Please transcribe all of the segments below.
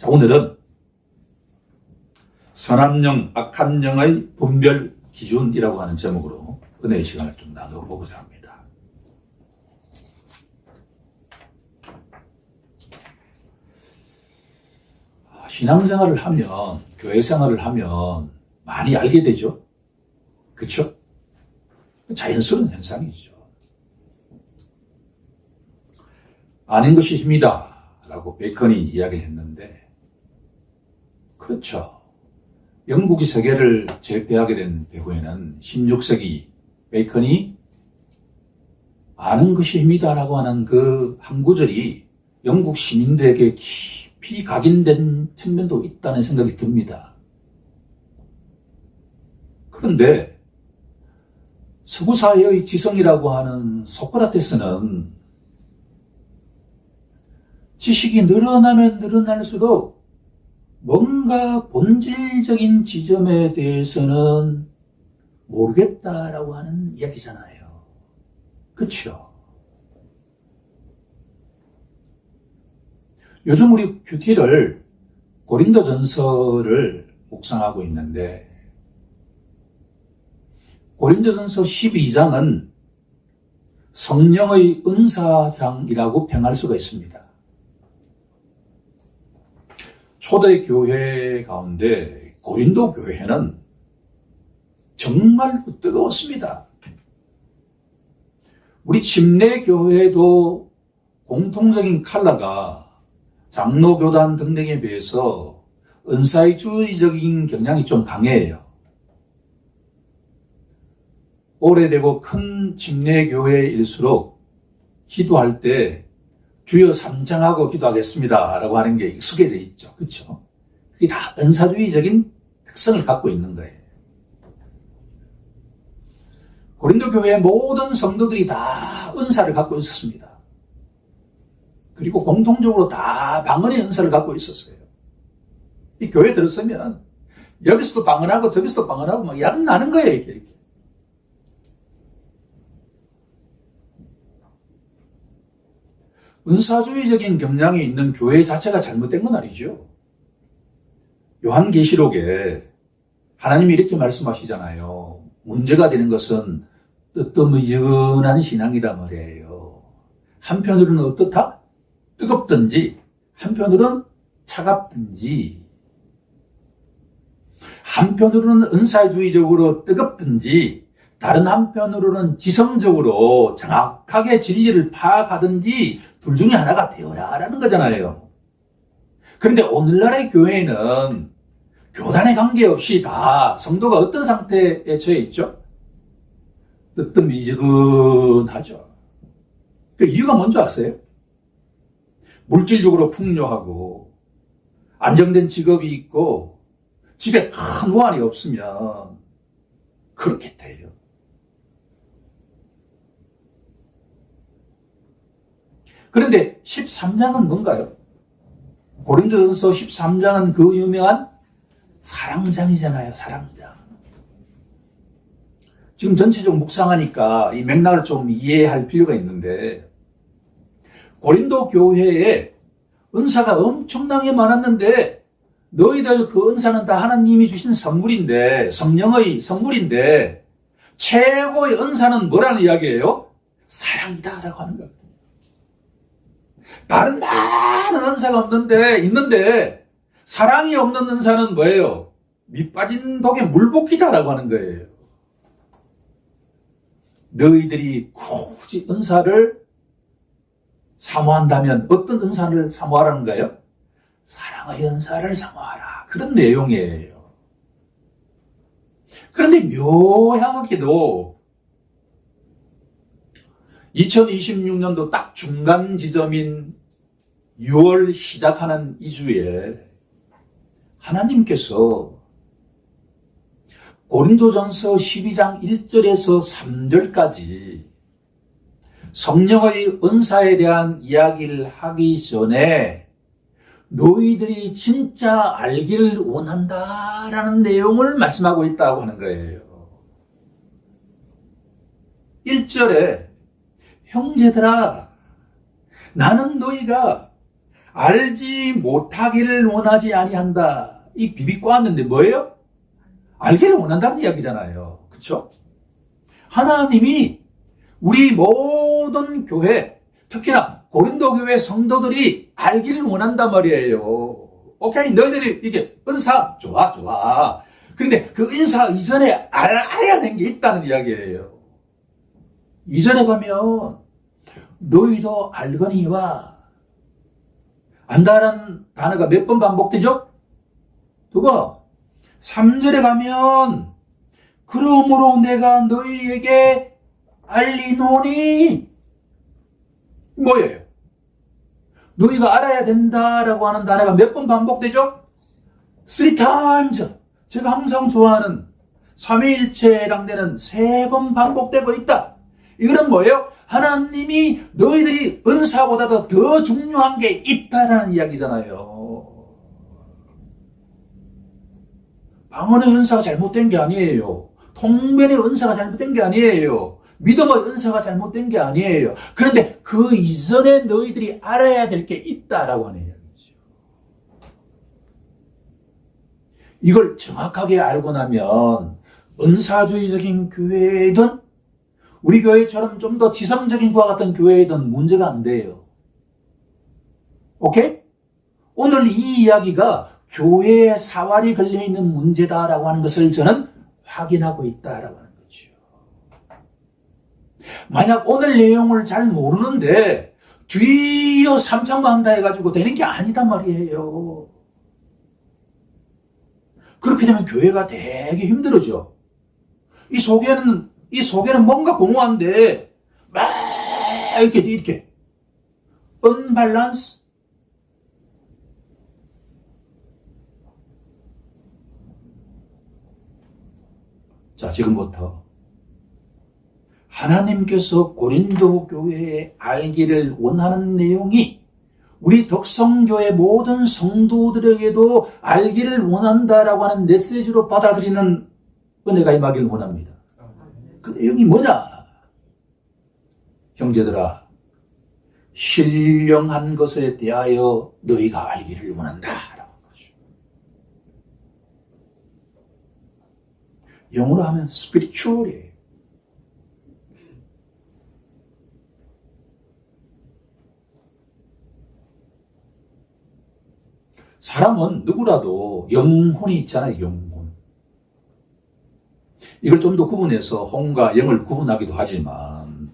자, 오늘은 선한 영, 악한 영의 분별 기준이라고 하는 제목으로 은혜의 시간을 좀 나눠보고자 합니다. 신앙생활을 하면, 교회생활을 하면 많이 알게 되죠. 그렇죠? 자연스러운 현상이죠. 아는 것이 힘이다 라고 베이컨이 이야기를 했는데, 그렇죠. 영국이 세계를 제패하게 된 배후에는 16세기 베이컨이 아는 것이 힘이다 라고 하는 그 한 구절이 영국 시민들에게 깊이 각인된 측면도 있다는 생각이 듭니다. 그런데 서구사회의 지성이라고 하는 소크라테스는 지식이 늘어나면 늘어날수록 뭔가 본질적인 지점에 대해서는 모르겠다라고 하는 이야기잖아요. 그렇죠? 요즘 우리 큐티를 고린도전서를 묵상하고 있는데, 고린도전서 12장은 성령의 은사장이라고 평할 수가 있습니다. 초대 교회 가운데 고린도 교회는 정말 뜨거웠습니다. 우리 침례 교회도 공통적인 컬러가 장로교단 등등에 비해서 은사주의적인 경향이 좀 강해요. 오래되고 큰 침례 교회일수록 기도할 때 주여 삼창하고 기도하겠습니다 라고 하는 게 익숙해져 있죠. 그렇죠? 그게 다 은사주의적인 특성을 갖고 있는 거예요. 고린도 교회의 모든 성도들이 다 은사를 갖고 있었습니다. 그리고 공통적으로 다 방언의 은사를 갖고 있었어요. 이 교회 들었으면 여기서도 방언하고 저기서도 방언하고 막 약 나는 거예요. 이렇게. 은사주의적인 경향이 있는 교회 자체가 잘못된 건 아니죠. 요한계시록에 하나님이 이렇게 말씀하시잖아요. 문제가 되는 것은 뜨뜻미지근한 신앙이란 말이에요. 한편으로는 어떻다? 뜨겁든지, 한편으로는 차갑든지, 한편으로는 은사주의적으로 뜨겁든지, 다른 한편으로는 지성적으로 정확하게 진리를 파악하든지 둘 중에 하나가 되어라라는 거잖아요. 그런데 오늘날의 교회는 교단에 관계없이 다 성도가 어떤 상태에 처해 있죠? 뜨뜻미지근하죠. 그 이유가 뭔지 아세요? 물질적으로 풍요하고 안정된 직업이 있고 집에 큰 호환이 없으면 그렇게 돼요. 그런데 13장은 뭔가요? 고린도전서 13장은 그 유명한 사랑장이잖아요. 사랑장. 지금 전체적으로 묵상하니까 이 맥락을 좀 이해할 필요가 있는데, 고린도 교회에 은사가 엄청나게 많았는데 너희들 그 은사는 다 하나님이 주신 선물인데, 성령의 선물인데 최고의 은사는 뭐라는 이야기예요? 사랑이다라고 하는 거예요. 다른 많은 은사가 있는데 사랑이 없는 은사는 뭐예요? 밑빠진 독에 물볶이다라고 하는 거예요. 너희들이 굳이 은사를 사모한다면 어떤 은사를 사모하라는 거예요? 사랑의 은사를 사모하라. 그런 내용이에요. 그런데 묘하게도 2026년도 딱 중간 지점인 6월 시작하는 이 주에 하나님께서 고린도전서 12장 1절에서 3절까지 성령의 은사에 대한 이야기를 하기 전에 너희들이 진짜 알기를 원한다라는 내용을 말씀하고 있다고 하는 거예요. 1절에 형제들아, 나는 너희가 알지 못하기를 원하지 아니한다. 이 비비꼬았는데 뭐예요? 알기를 원한다는 이야기잖아요. 그렇죠? 하나님이 우리 모든 교회, 특히나 고린도 교회 성도들이 알기를 원한단 말이에요. 오케이, 너희들이 이게 은사 좋아. 그런데 그 은사 이전에 알아야 되는 게 있다는 이야기예요. 이전에 가면 너희도 알거니와, 안다라는 단어가 몇 번 반복되죠? 2번. 3절에 가면 그러므로 내가 너희에게 알리노니, 뭐예요? 너희가 알아야 된다라고 하는 단어가 몇 번 반복되죠? 3times. 제가 항상 좋아하는 삼위일체에 해당되는 3번 반복되고 있다. 이거는 뭐예요? 하나님이 너희들이 은사보다도 더 중요한 게 있다라는 이야기잖아요. 방언의 은사가 잘못된 게 아니에요. 통변의 은사가 잘못된 게 아니에요. 믿음의 은사가 잘못된 게 아니에요. 그런데 그 이전에 너희들이 알아야 될 게 있다라고 하는 이야기죠. 이걸 정확하게 알고 나면 은사주의적인 교회든 우리 교회처럼 좀 더 지성적인 것과 같은 교회든 문제가 안 돼요. 오케이? 오늘 이 이야기가 교회에 사활이 걸려있는 문제다라고 하는 것을 저는 확인하고 있다라고 하는 거죠. 만약 오늘 내용을 잘 모르는데 주여 삼창만다 해가지고 되는 게 아니다 말이에요. 그렇게 되면 교회가 되게 힘들어져. 이 속에는 뭔가 공허한데 막 이렇게 언밸런스. 자, 지금부터 하나님께서 고린도 교회에 알기를 원하는 내용이 우리 덕성교회 모든 성도들에게도 알기를 원한다라고 하는 메시지로 받아들이는 은혜가 임하기를 원합니다. 그 내용이 뭐냐? 형제들아, 신령한 것에 대하여 너희가 알기를 원한다. 라고 하는 거죠. 영어로 하면 spiritual이에요. 사람은 누구라도 영혼이 있잖아요. 영혼. 이걸 좀 더 구분해서 혼과 영을 구분하기도 하지만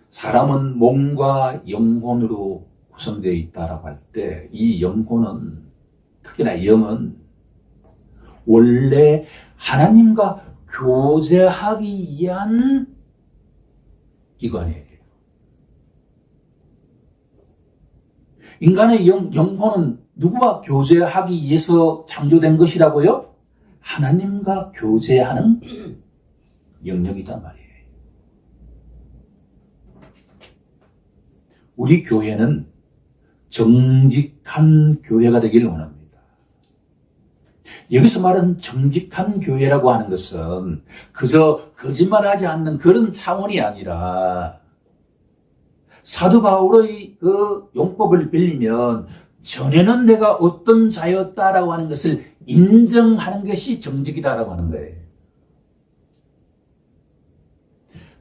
사람은 몸과 영혼으로 구성되어 있다라고 할 때 이 영혼은, 특히나 영은 원래 하나님과 교제하기 위한 기관이에요. 인간의 영혼은 누구와 교제하기 위해서 창조된 것이라고요? 하나님과 교제하는 영역이단 말이에요. 우리 교회는 정직한 교회가 되기를 원합니다. 여기서 말하는 정직한 교회라고 하는 것은 그저 거짓말하지 않는 그런 차원이 아니라 사도 바울의 그 용법을 빌리면 전에는 내가 어떤 자였다라고 하는 것을 인정하는 것이 정직이다라고 하는 거예요.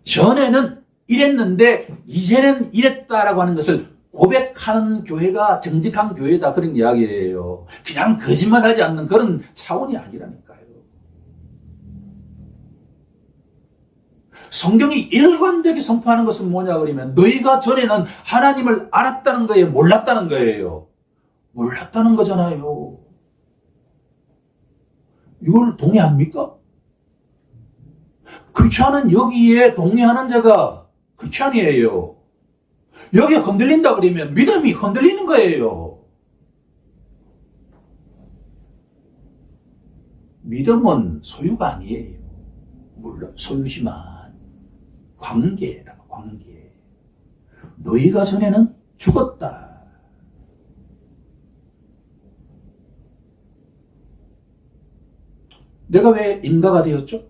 전에는 이랬는데 이제는 이랬다라고 하는 것을 고백하는 교회가 정직한 교회다, 그런 이야기예요. 그냥 거짓말하지 않는 그런 차원이 아니라니까요. 성경이 일관되게 선포하는 것은 뭐냐 그러면 너희가 전에는 하나님을 알았다는 거예요, 몰랐다는 거예요? 몰랐다는 거잖아요. 이걸 동의합니까? 크리스찬은 여기에 동의하는 자가 크리스찬이에요. 여기 흔들린다 그러면 믿음이 흔들리는 거예요. 믿음은 소유가 아니에요. 물론 소유지만 관계다, 관계. 너희가 전에는 죽었다. 내가 왜 임가가 되었죠?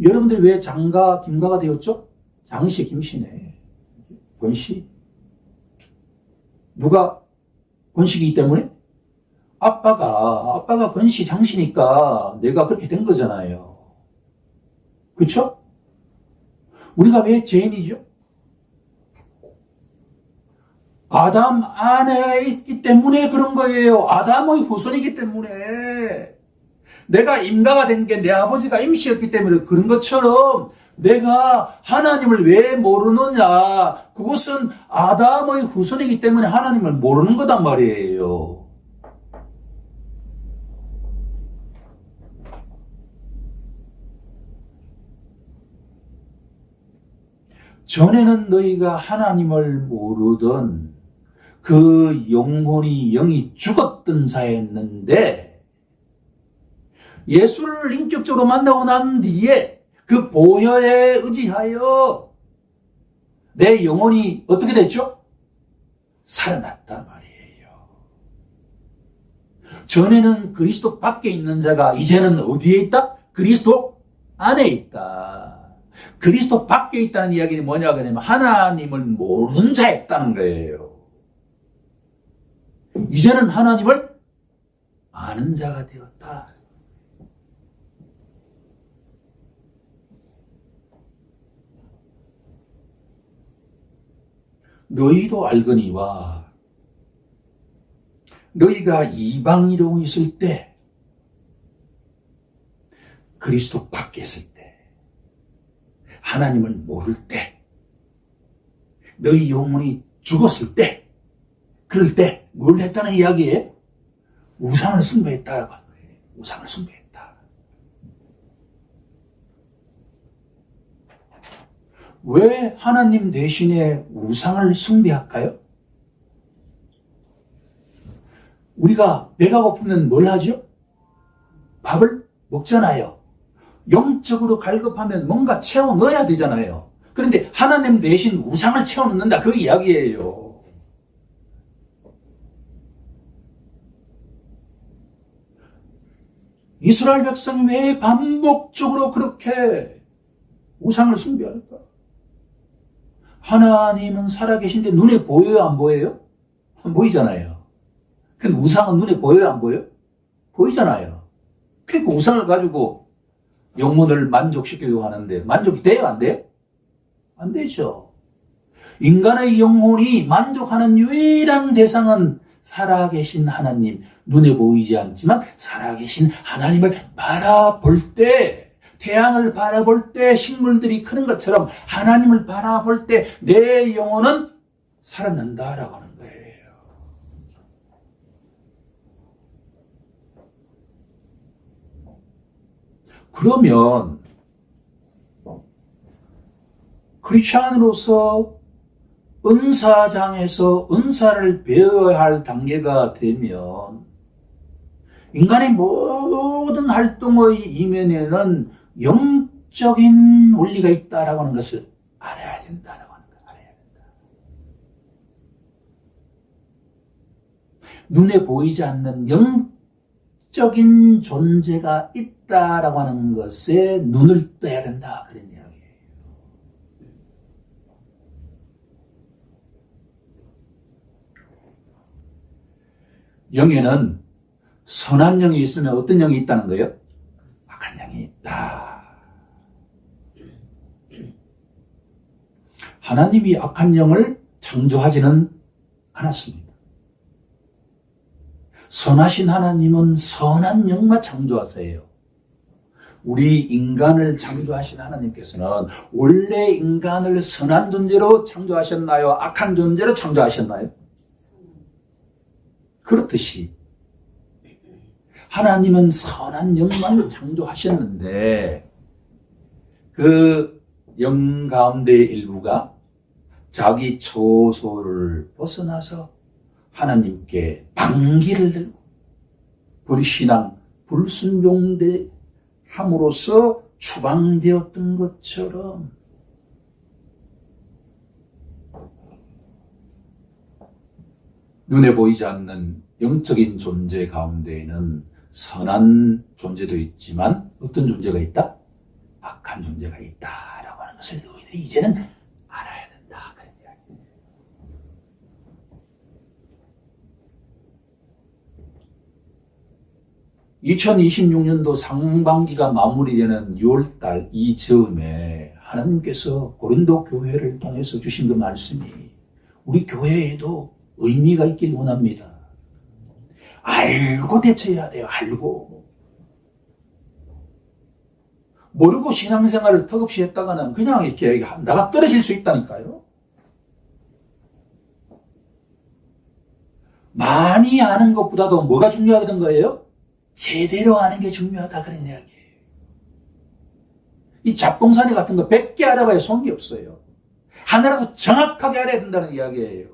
여러분들이 왜 장가, 김가가 되었죠? 장씨, 김씨네. 권씨. 누가 권식이기 때문에? 아빠가 권시 장시니까 내가 그렇게 된 거잖아요. 그렇죠? 우리가 왜 죄인이죠? 아담 안에 있기 때문에 그런 거예요. 아담의 후손이기 때문에. 내가 임가가 된 게 내 아버지가 임시였기 때문에 그런 것처럼 내가 하나님을 왜 모르느냐? 그것은 아담의 후손이기 때문에 하나님을 모르는 거단 말이에요. 전에는 너희가 하나님을 모르던 그 영이 죽었던 자였는데 예수를 인격적으로 만나고 난 뒤에 그 보혈에 의지하여 내 영혼이 어떻게 됐죠? 살아났단 말이에요. 전에는 그리스도 밖에 있는 자가 이제는 어디에 있다? 그리스도 안에 있다. 그리스도 밖에 있다는 이야기는 뭐냐고 하면 하나님을 모르는 자였다는 거예요. 이제는 하나님을 아는 자가 되었다. 너희도 알거니와 너희가 이방인으로 있을 때 그리스도 밖에 있을 때 하나님을 모를 때 너희 영혼이 죽었을 때 그럴 때 뭘 했다는 이야기예요? 우상을 숭배했다라고 하는 거예요. 우상을 숭배했다. 왜 하나님 대신에 우상을 숭배할까요? 우리가 배가 고프면 뭘 하죠? 밥을 먹잖아요. 영적으로 갈급하면 뭔가 채워 넣어야 되잖아요. 그런데 하나님 대신 우상을 채워 넣는다. 그 이야기예요. 이스라엘 백성이 왜 반복적으로 그렇게 우상을 숭배할까? 하나님은 살아계신데 눈에 보여요, 안 보여요? 안 보이잖아요. 근데 우상은 눈에 보여요, 안 보여요? 보이잖아요. 그러니까 우상을 가지고 영혼을 만족시키려고 하는데 만족이 돼요, 안 돼요? 안 되죠. 인간의 영혼이 만족하는 유일한 대상은 살아계신 하나님, 눈에 보이지 않지만 살아계신 하나님을 바라볼 때, 태양을 바라볼 때 식물들이 크는 것처럼 하나님을 바라볼 때 내 영혼은 살아난다라고 하는 거예요. 그러면 크리스찬으로서 은사장에서 은사를 배워야 할 단계가 되면 인간의 모든 활동의 이면에는 영적인 원리가 있다라고 하는 것을 알아야 된다라고 하는 걸 알아야 된다. 눈에 보이지 않는 영적인 존재가 있다라고 하는 것에 눈을 떠야 된다. 그런 이야기예요. 영에는 선한 영이 있으면 어떤 영이 있다는 거예요? 악한 영이 있다. 하나님이 악한 영을 창조하지는 않았습니다. 선하신 하나님은 선한 영만 창조하세요. 우리 인간을 창조하신 하나님께서는 원래 인간을 선한 존재로 창조하셨나요? 악한 존재로 창조하셨나요? 그렇듯이 하나님은 선한 영만 창조하셨는데 그 영 가운데의 일부가 자기 처소를 벗어나서 하나님께 반기를 들고 불신앙, 불순종함으로써 추방되었던 것처럼 눈에 보이지 않는 영적인 존재 가운데에는 선한 존재도 있지만 어떤 존재가 있다? 악한 존재가 있다라고 하는 것을 너희들이 이제는 알아야 된다. 그런 이야기예요. 2026년도 상반기가 마무리되는 6월달 이 즈음에 하나님께서 고린도 교회를 통해서 주신 그 말씀이 우리 교회에도 의미가 있길 원합니다. 알고 대처해야 돼요. 알고. 모르고 신앙생활을 턱없이 했다가는 그냥 이렇게 나가 떨어질 수 있다니까요. 많이 아는 것보다도 뭐가 중요하다는 거예요? 제대로 아는 게 중요하다 그런 이야기예요. 이 잡동사니 같은 거 100개 알아봐야 소용이 없어요. 하나라도 정확하게 알아야 된다는 이야기예요.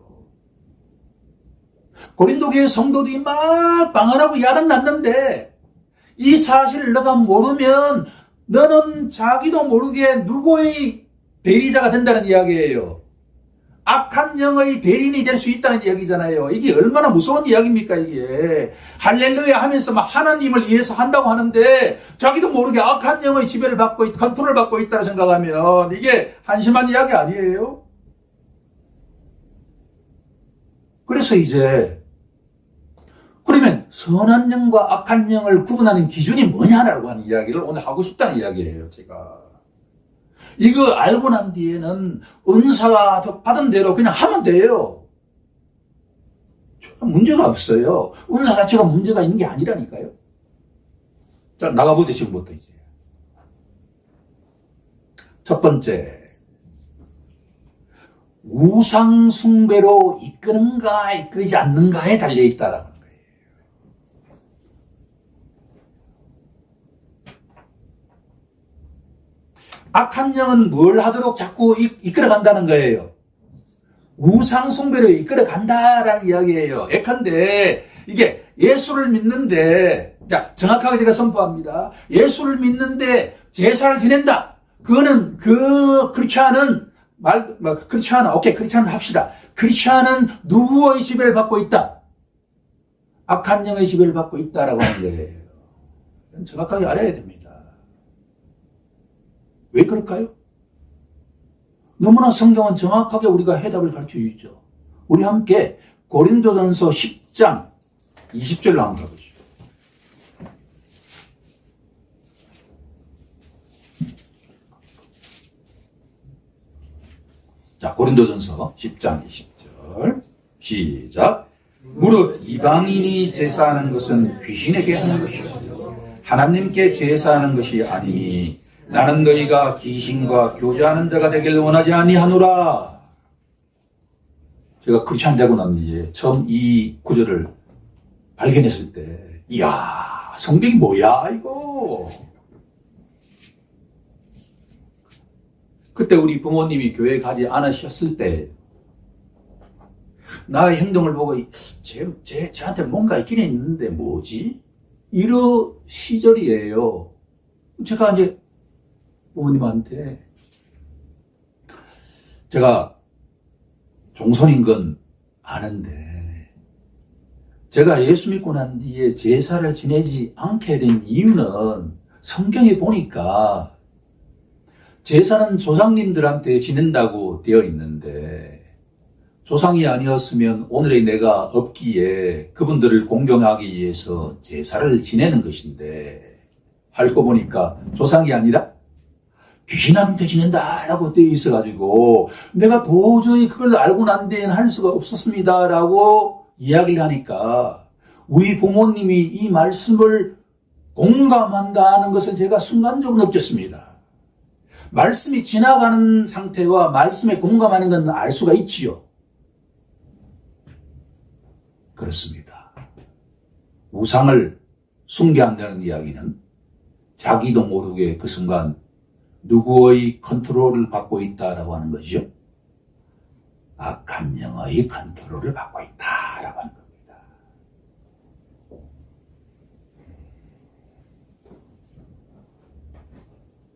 고린도 교회 성도들이 막 방언하고 야단 났는데 이 사실을 너가 모르면 너는 자기도 모르게 누구의 대리자가 된다는 이야기예요. 악한 영의 대리인이 될 수 있다는 이야기잖아요. 이게 얼마나 무서운 이야기입니까, 이게. 할렐루야 하면서 막 하나님을 위해서 한다고 하는데 자기도 모르게 악한 영의 지배를 받고, 컨트롤을 받고 있다고 생각하면 이게 한심한 이야기 아니에요? 그래서 이제 그러면 선한 영과 악한 영을 구분하는 기준이 뭐냐라고 하는 이야기를 오늘 하고 싶다는 이야기예요, 제가. 이거 알고 난 뒤에는 은사가 받은 대로 그냥 하면 돼요. 문제가 없어요. 은사 자체가 문제가 있는 게 아니라니까요. 자, 나가보죠, 지금부터 이제. 첫 번째. 우상숭배로 이끄는가, 이끌지 않는가에 달려있다라는 거예요. 악한 영은 뭘 하도록 자꾸 이끌어간다는 거예요. 우상숭배로 이끌어간다라는 이야기예요. 예컨대 이게 예수를 믿는데, 자, 정확하게 제가 선포합니다. 예수를 믿는데 제사를 지낸다. 그거는 그렇지 않은 그렇지 않아. 오케이, 그렇지 않은 합시다. 그렇지 않은 누구의 지배를 받고 있다. 악한 영의 지배를 받고 있다라고 하는 거예요. 정확하게 알아야 됩니다. 왜 그럴까요? 너무나 성경은 정확하게 우리가 해답을 가르쳐 주죠. 우리 함께 고린도전서 10장 20절로 한번 가보시죠. 자, 고린도전서 10장 20절 시작. 무릇 이방인이 제사하는 것은 귀신에게 하는 것이요 하나님께 제사하는 것이 아니니 나는 너희가 귀신과 교제하는 자가 되길 원하지 아니하노라. 제가 크리스찬 되고 난 뒤에 처음 이 구절을 발견했을 때, 이야, 성경이 뭐야 이거. 그때 우리 부모님이 교회에 가지 않으셨을 때 나의 행동을 보고 쟤한테 뭔가 있긴 있는데 뭐지? 이런 시절이에요. 제가 이제 부모님한테 제가 종손인 건 아는데 제가 예수 믿고 난 뒤에 제사를 지내지 않게 된 이유는 성경에 보니까 제사는 조상님들한테 지낸다고 되어 있는데 조상이 아니었으면 오늘의 내가 없기에 그분들을 공경하기 위해서 제사를 지내는 것인데 알고 보니까 조상이 아니라 귀신한테 지낸다라고 되어 있어가지고 내가 도저히 그걸 알고 난 뒤에는 할 수가 없었습니다라고 이야기를 하니까 우리 부모님이 이 말씀을 공감한다는 것을 제가 순간적으로 느꼈습니다. 말씀이 지나가는 상태와 말씀에 공감하는 건 알 수가 있지요. 그렇습니다. 우상을 숭배한다는 이야기는 자기도 모르게 그 순간 누구의 컨트롤을 받고 있다라고 하는 것이죠. 악한 영의 컨트롤을 받고 있다라고 하는 겁니다.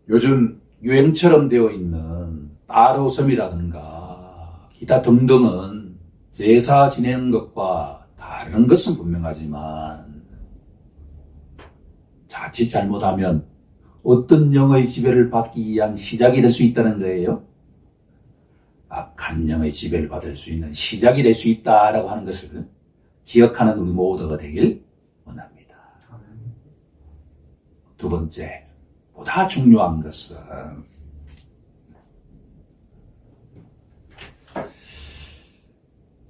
요즘 유행처럼 되어 있는 따로섬이라든가 기타 등등은 제사 지내는 것과 다른 것은 분명하지만 자칫 잘못하면 어떤 영의 지배를 받기 위한 시작이 될 수 있다는 거예요. 악한 영의 지배를 받을 수 있는 시작이 될 수 있다라고 하는 것을 기억하는 우리 모두가 되길 원합니다. 두 번째, 보다 중요한 것은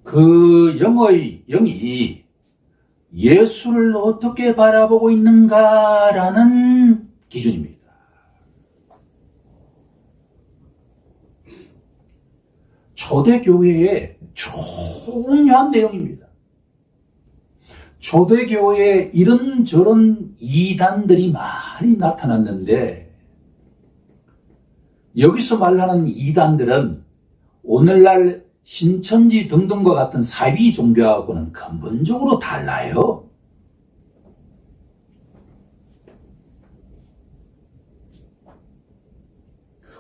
그 영이 예수를 어떻게 바라보고 있는가라는 기준입니다. 초대교회의 중요한 내용입니다. 초대교회에 이런저런 이단들이 많이 나타났는데 여기서 말하는 이단들은 오늘날 신천지 등등과 같은 사이비 종교하고는 근본적으로 달라요.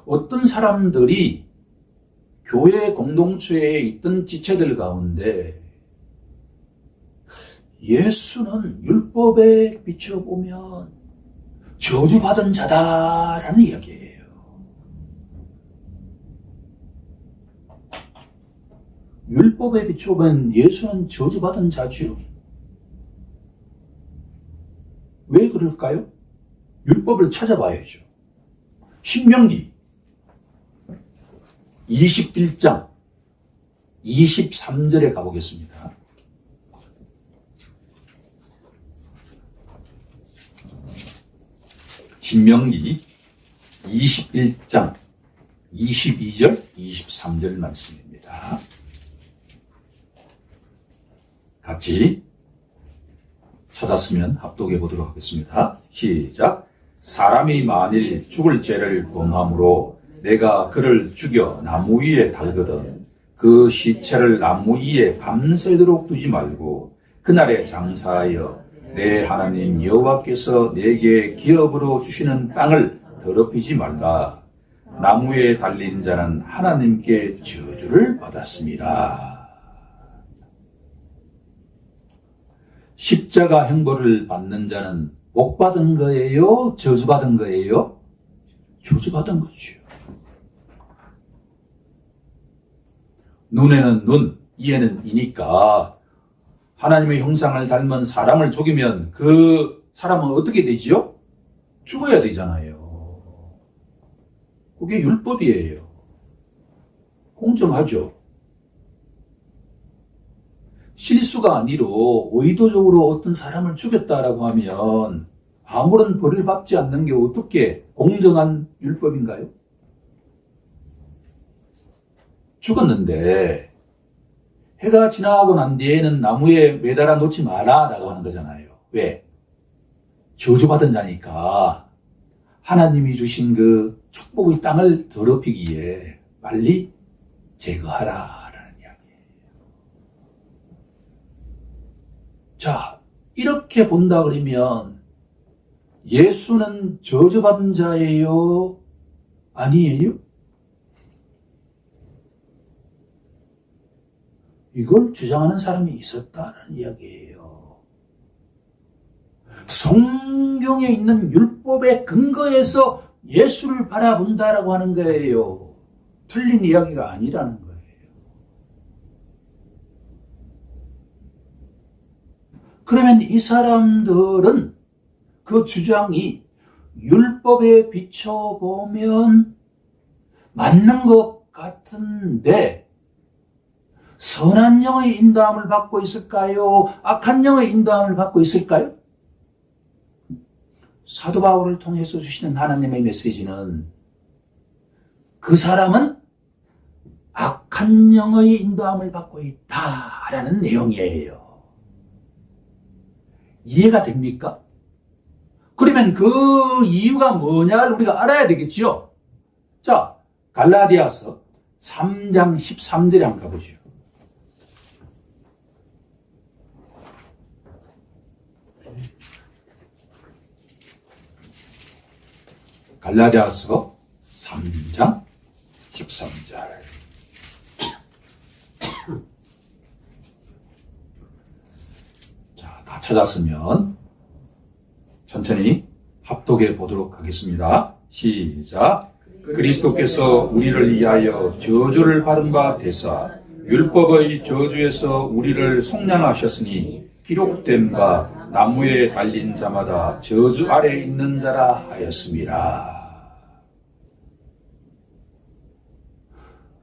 어떤 사람들이 교회 공동체에 있던 지체들 가운데 예수는 율법에 비춰보면 저주받은 자다라는 이야기예요. 율법에 비춰보면 예수는 저주받은 자죠. 왜 그럴까요? 율법을 찾아봐야죠. 신명기 21장 23절에 가보겠습니다. 신명기 21장 22절 23절 말씀입니다. 같이 찾았으면 합독해 보도록 하겠습니다. 시작. 사람이 만일 죽을 죄를 범함으로 내가 그를 죽여 나무 위에 달거든 그 시체를 나무 위에 밤새도록 두지 말고 그날에 장사하여 내 하나님 여호와께서 내게 기업으로 주시는 땅을 더럽히지 말라. 나무에 달린 자는 하나님께 저주를 받았습니다. 십자가 형벌을 받는 자는 복 받은 거예요? 저주받은 거예요? 저주받은 거죠. 눈에는 눈, 이에는 이니까 하나님의 형상을 닮은 사람을 죽이면 그 사람은 어떻게 되죠? 죽어야 되잖아요. 그게 율법이에요. 공정하죠. 실수가 아니로 의도적으로 어떤 사람을 죽였다라고 하면 아무런 벌을 받지 않는 게 어떻게 공정한 율법인가요? 죽었는데 해가 지나고 난 뒤에는 나무에 매달아 놓지 마라라고 하는 거잖아요. 왜? 저주받은 자니까 하나님이 주신 그 축복의 땅을 더럽히기에 빨리 제거하라라는 이야기예요. 자, 이렇게 본다 그러면 예수는 저주받은 자예요? 아니에요? 이걸 주장하는 사람이 있었다는 이야기예요. 성경에 있는 율법의 근거에서 예수를 바라본다라고 하는 거예요. 틀린 이야기가 아니라는 거예요. 그러면 이 사람들은 그 주장이 율법에 비춰보면 맞는 것 같은데 선한 영의 인도함을 받고 있을까요? 악한 영의 인도함을 받고 있을까요? 사도 바울을 통해서 주시는 하나님의 메시지는 그 사람은 악한 영의 인도함을 받고 있다라는 내용이에요. 이해가 됩니까? 그러면 그 이유가 뭐냐를 우리가 알아야 되겠죠? 자, 갈라디아서 3장 13절에 한번 가보죠. 갈라디아서 3장 13절. 자, 다 찾았으면 천천히 합독해 보도록 하겠습니다. 시작. 그리스도께서 우리를 위하여 저주를 받은 바 되사 율법의 저주에서 우리를 속량하셨으니 기록된 바 나무에 달린 자마다 저주 아래 있는 자라 하였습니다.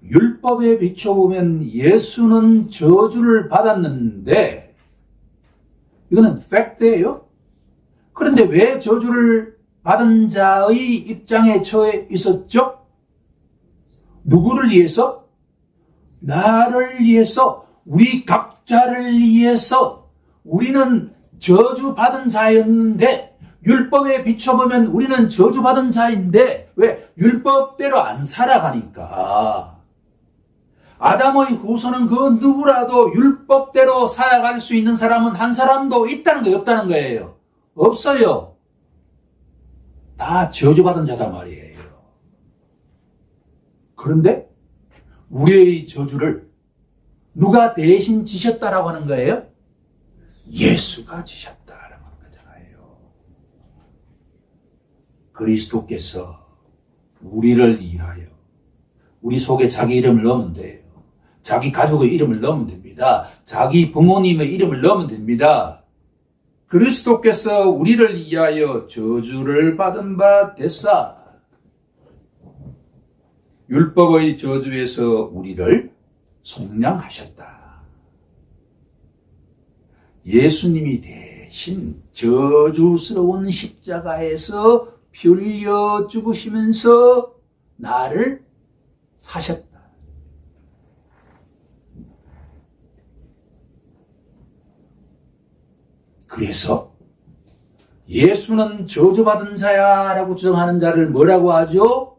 율법에 비춰보면 예수는 저주를 받았는데 이거는 팩트예요. 그런데 왜 저주를 받은 자의 입장에 처해 있었죠? 누구를 위해서? 나를 위해서, 우리 각자를 위해서. 우리는 저주받은 자였는데 율법에 비춰보면 우리는 저주받은 자인데 왜? 율법대로 안 살아가니까. 아담의 후손은 그 누구라도 율법대로 살아갈 수 있는 사람은 한 사람도 있다는 거예요? 없다는 거예요? 없어요. 다 저주받은 자단 말이에요. 그런데 우리의 저주를 누가 대신 지셨다라고 하는 거예요? 예수가 지셨다라고 하는 거잖아요. 그리스도께서 우리를 위하여 우리 속에 자기 이름을 넣으면 돼요. 자기 가족의 이름을 넣으면 됩니다. 자기 부모님의 이름을 넣으면 됩니다. 그리스도께서 우리를 위하여 저주를 받은 바 됐사. 율법의 저주에서 우리를 속량하셨다. 예수님이 대신 저주스러운 십자가에서 피 흘려 죽으시면서 나를 사셨다. 그래서 예수는 저주받은 자야 라고 주장하는 자를 뭐라고 하죠?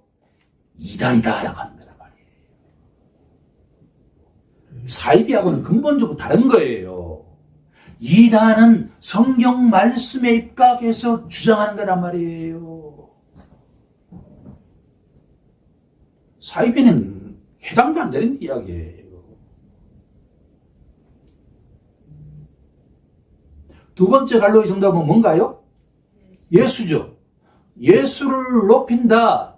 이단이다 라고 하는 거란 말이에요. 사이비하고는 근본적으로 다른 거예요. 이단은 성경 말씀에 입각해서 주장하는 거란 말이에요. 사이비는 해당도 안 되는 이야기예요. 두 번째 갈로의 정답은 뭔가요? 예수죠. 예수를 높인다.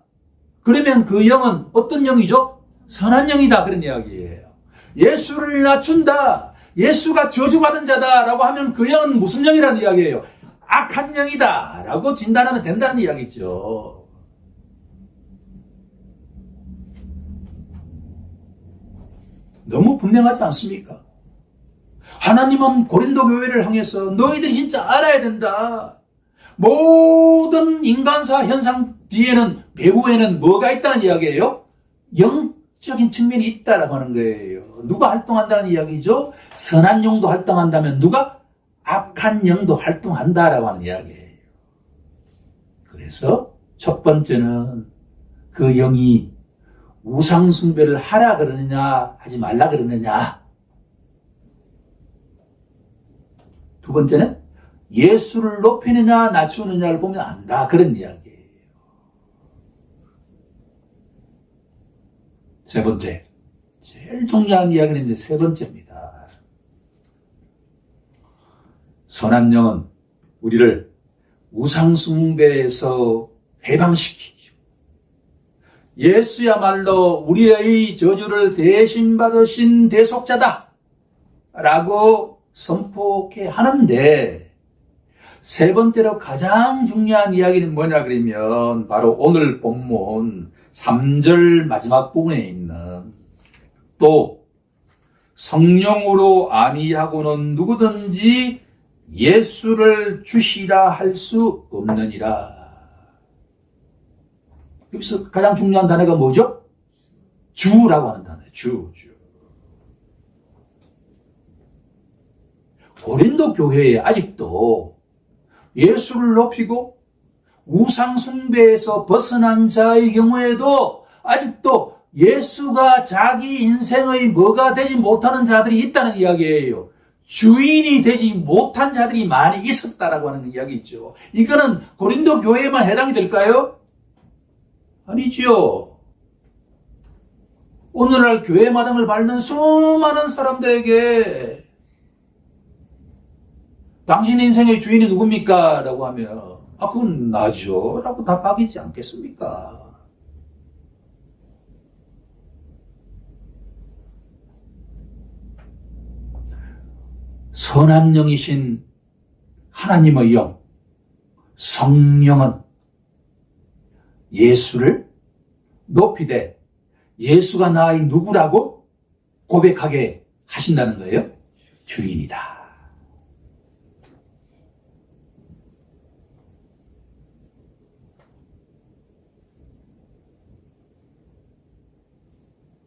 그러면 그 영은 어떤 영이죠? 선한 영이다. 그런 이야기예요. 예수를 낮춘다. 예수가 저주받은 자다라고 하면 그 영은 무슨 영이라는 이야기예요? 악한 영이다. 라고 진단하면 된다는 이야기죠. 너무 분명하지 않습니까? 하나님은 고린도 교회를 향해서 너희들이 진짜 알아야 된다. 모든 인간사 현상 뒤에는, 배후에는 뭐가 있다는 이야기예요? 영적인 측면이 있다라고 하는 거예요. 누가 활동한다는 이야기죠? 선한 영도 활동한다면 누가? 악한 영도 활동한다라고 하는 이야기예요. 그래서 첫 번째는 그 영이 우상숭배를 하라 그러느냐 하지 말라 그러느냐. 두 번째는 예수를 높이느냐 낮추느냐를 보면 안다. 그런 이야기예요. 세 번째, 제일 중요한 이야기는 이제 세 번째입니다. 선한 영은 우리를 우상숭배에서 해방시키죠. 예수야말로 우리의 저주를 대신 받으신 대속자다 라고 선포케 하는데, 세 번째로 가장 중요한 이야기는 뭐냐 그러면 바로 오늘 본문 3절 마지막 부분에 있는 또 성령으로 아니하고는 누구든지 예수를 주시라 할 수 없느니라. 여기서 가장 중요한 단어가 뭐죠? 주라고 하는 단어예요. 주. 고린도 교회에 아직도 예수를 높이고 우상 숭배에서 벗어난 자의 경우에도 아직도 예수가 자기 인생의 뭐가 되지 못하는 자들이 있다는 이야기예요. 주인이 되지 못한 자들이 많이 있었다라고 하는 이야기죠. 이거는 고린도 교회에만 해당이 될까요? 아니죠. 오늘날 교회 마당을 밟는 수많은 사람들에게 당신 인생의 주인이 누굽니까? 라고 하면 그건 나죠. 라고 답하기지 않겠습니까? 선한 영이신 하나님의 영, 성령은 예수를 높이되 예수가 나의 누구라고 고백하게 하신다는 거예요. 주인이다.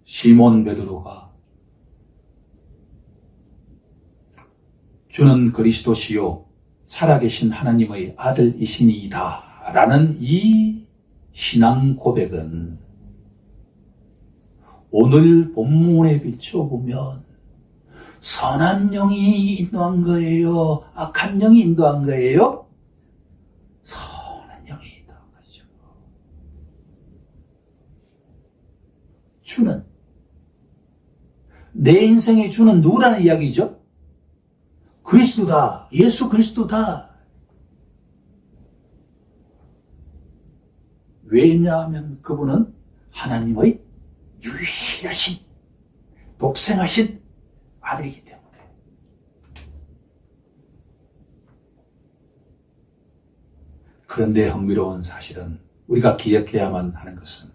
시몬 베드로가 주는 그리스도시요 살아계신 하나님의 아들이시니이다 라는 이 신앙 고백은 오늘 본문에 비춰보면 선한 영이 인도한 거예요? 악한 영이 인도한 거예요? 선한 영이 인도한 거죠. 주는, 내 인생의 주는 누구라는 이야기죠? 그리스도다. 예수 그리스도다. 왜냐하면 그분은 하나님의 유일하신, 독생하신 아들이기 때문에. 그런데 흥미로운 사실은 우리가 기억해야만 하는 것은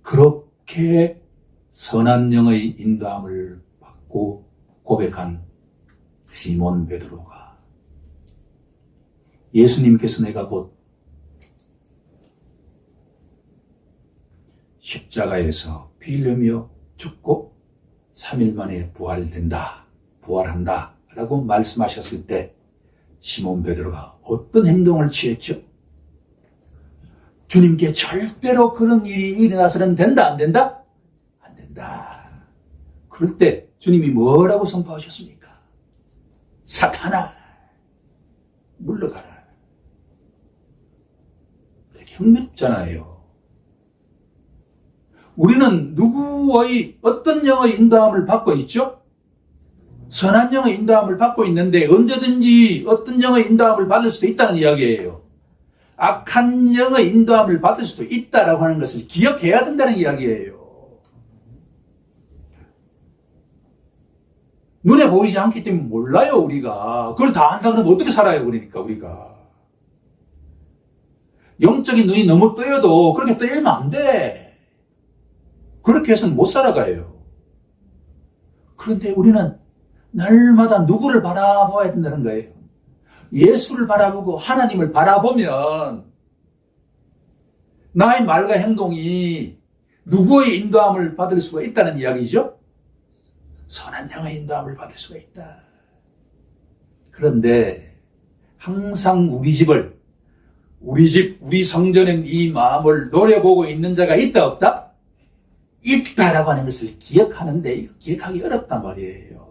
그렇게 선한 영의 인도함을 받고 고백한 시몬 베드로가 예수님께서 내가 곧 십자가에서 피 흘리며 죽고 3일 만에 부활한다 라고 말씀하셨을 때 시몬 베드로가 어떤 행동을 취했죠? 주님께 절대로 그런 일이 일어나서는 된다, 안 된다? 안 된다. 그럴 때 주님이 뭐라고 선포하셨습니까? 사탄아, 물러가라. 되게 흥미롭잖아요. 우리는 누구의 어떤 영의 인도함을 받고 있죠? 선한 영의 인도함을 받고 있는데 언제든지 어떤 영의 인도함을 받을 수도 있다는 이야기예요. 악한 영의 인도함을 받을 수도 있다라고 하는 것을 기억해야 된다는 이야기예요. 눈에 보이지 않기 때문에 몰라요, 우리가. 그걸 다 안다 그러면 어떻게 살아요, 그러니까, 우리가. 영적인 눈이 너무 뜨여도 그렇게 뜨이면 안 돼. 그렇게 해서는 못 살아가요. 그런데 우리는 날마다 누구를 바라봐야 된다는 거예요. 예수를 바라보고 하나님을 바라보면 나의 말과 행동이 누구의 인도함을 받을 수가 있다는 이야기죠? 선한 영의 인도함을 받을 수가 있다. 그런데 항상 우리 성전엔 이 마음을 노려보고 있는 자가 있다, 없다? 있다라고 하는 것을 기억하는데 이거 기억하기 어렵단 말이에요.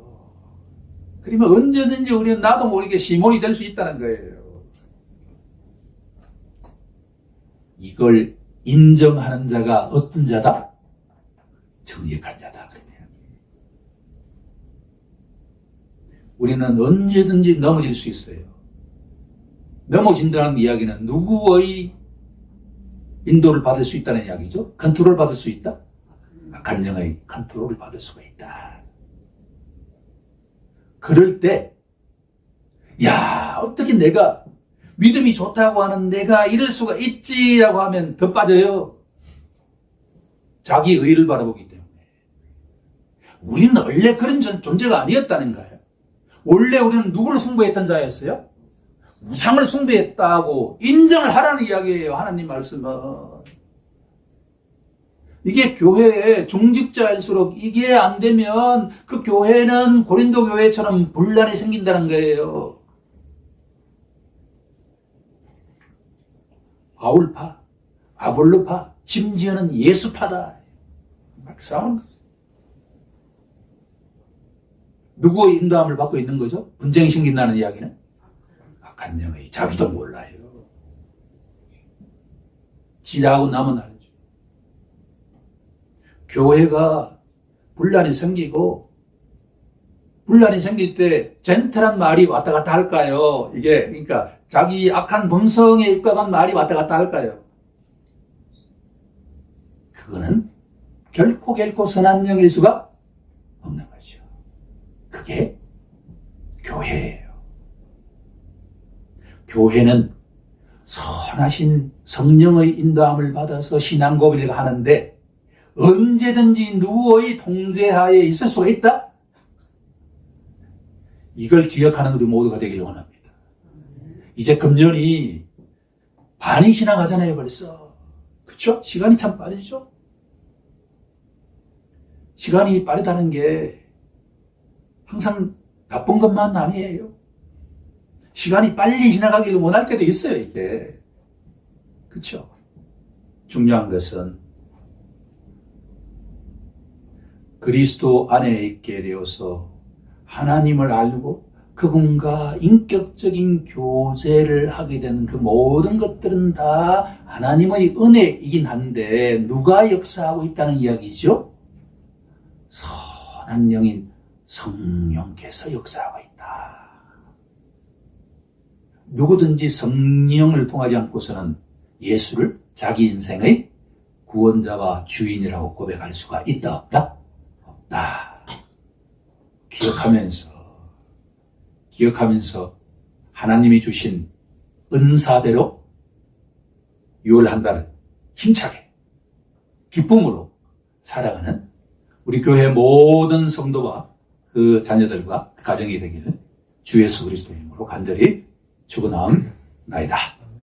그러면 언제든지 우리는 나도 모르게 시몬이 될 수 있다는 거예요. 이걸 인정하는 자가 어떤 자다? 정직한 자다. 우리는 언제든지 넘어질 수 있어요. 넘어진다는 이야기는 누구의 인도를 받을 수 있다는 이야기죠? 컨트롤 받을 수 있다? 악한 영의 컨트롤을 받을 수가 있다. 그럴 때, 어떻게 내가 믿음이 좋다고 하는 내가 이럴 수가 있지라고 하면 더 빠져요. 자기 의를 바라보기 때문에. 우리는 원래 그런 존재가 아니었다는 거예요. 원래 우리는 누구를 숭배했던 자였어요? 우상을 숭배했다고 인정을 하라는 이야기예요. 하나님 말씀은. 이게 교회의 중직자일수록 이게 안 되면 그 교회는 고린도 교회처럼 분란이 생긴다는 거예요. 바울파, 아볼로파, 심지어는 예수파다. 막 싸우는 거죠. 누구의 인도함을 받고 있는 거죠? 분쟁이 생긴다는 이야기는? 악한 영의 자기도 몰라요. 지나고 나면 알죠. 교회가 분란이 생기고 분란이 생길 때 젠틀한 말이 왔다 갔다 할까요? 이게 그러니까 자기 악한 본성에 입각한 말이 왔다 갔다 할까요? 그거는 결코 선한 영일 수가 없는 거죠. 그게 교회예요. 교회는 선하신 성령의 인도함을 받아서 신앙고백을 하는데 언제든지 누구의 통제하에 있을 수가 있다? 이걸 기억하는 우리 모두가 되길 원합니다. 이제 금년이 반이 지나가잖아요, 벌써. 그쵸? 시간이 참 빠르죠? 시간이 빠르다는 게 항상 나쁜 것만 아니에요. 시간이 빨리 지나가기를 원할 때도 있어요, 이게. 그쵸? 중요한 것은 그리스도 안에 있게 되어서 하나님을 알고 그분과 인격적인 교제를 하게 된 그 모든 것들은 다 하나님의 은혜이긴 한데 누가 역사하고 있다는 이야기죠? 선한 영인 성령께서 역사하고 있다. 누구든지 성령을 통하지 않고서는 예수를 자기 인생의 구원자와 주인이라고 고백할 수가 있다, 없다? 없다. 기억하면서 하나님이 주신 은사대로 6월 한 달 힘차게 기쁨으로 살아가는 우리 교회 모든 성도와 그 자녀들과 그 가정이 되기를 주 예수 그리스도의 이름으로 간절히 축원하옵나이다.